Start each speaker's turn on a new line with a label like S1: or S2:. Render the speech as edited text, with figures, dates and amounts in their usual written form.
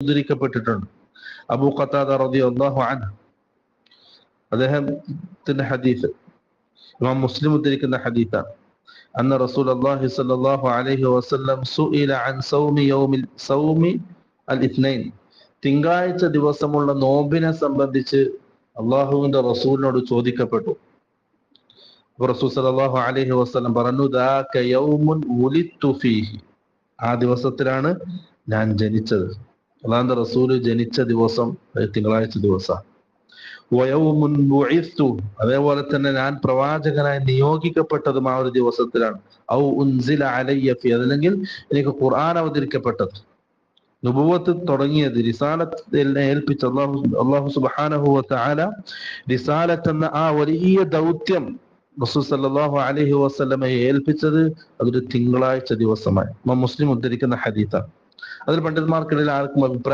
S1: ഉദ്ധരിക്കപ്പെട്ടിട്ടുണ്ട്. അബൂ ഖതാദ റളിയല്ലാഹു അൻഹു അദ്ദേഹത്തിന്റെ ഹദീസ് ഇമാം മുസ്ലിം ഉദ്ധരിക്കുന്ന ഹദീസാണ്. അന്ന റസൂലുള്ളാഹി സ്വല്ലല്ലാഹു അലൈഹി വസല്ലം സുഇല അൻ സൗമി അൽ ഇത്നൈൻ, തിങ്കളാഴ്ച ദിവസമുള്ള നോമ്പിനെ സംബന്ധിച്ച് അള്ളാഹുവിന്റെ റസൂലിനോട് ചോദിക്കപ്പെട്ടു. റസൂൽ സല്ലല്ലാഹു അലൈഹി വസല്ലം പറഞ്ഞു, ദാക യൗമുൻ വുലിദ്തു ഫീഹി, ആ ദിവസത്തിലാണ് ഞാൻ ജനിച്ചത്. അള്ളാഹുവിന്റെ റസൂല് ജനിച്ച ദിവസം തിങ്കളാഴ്ച ദിവസം. വയൗമുൻ ബുഇസ്തു, അതേപോലെ തന്നെ ഞാൻ പ്രവാചകനായി നിയോഗിക്കപ്പെട്ടതും ആ ഒരു ദിവസത്തിലാണ്. ഔ ഉൻസില അലയ്യ ഫീ, അതല്ലെങ്കിൽ എനിക്ക് ഖുർആൻ അവതരിക്കപ്പെട്ടത്. നുബുവത്ത് തുടങ്ങിയത്, റിസാലത്ത് ഏൽപ്പിച്ച അല്ലാഹു സുബ്ഹാനഹു വ തആല റിസാലത്ത് എന്ന ആ വലിയ ദൗത്യം റസൂൽ സല്ലല്ലാഹു അലൈഹി വസല്ലമയെ ഏൽപ്പിച്ചത് അതൊരു തിങ്കളാഴ്ച ദിവസമായി. മുസ്ലിം ഉദ്ധരിക്കുന്ന ഹദീസാണ്. അതിൽ പണ്ഡിതന്മാർക്കിടയിൽ ആർക്കും അഭിപ്രായം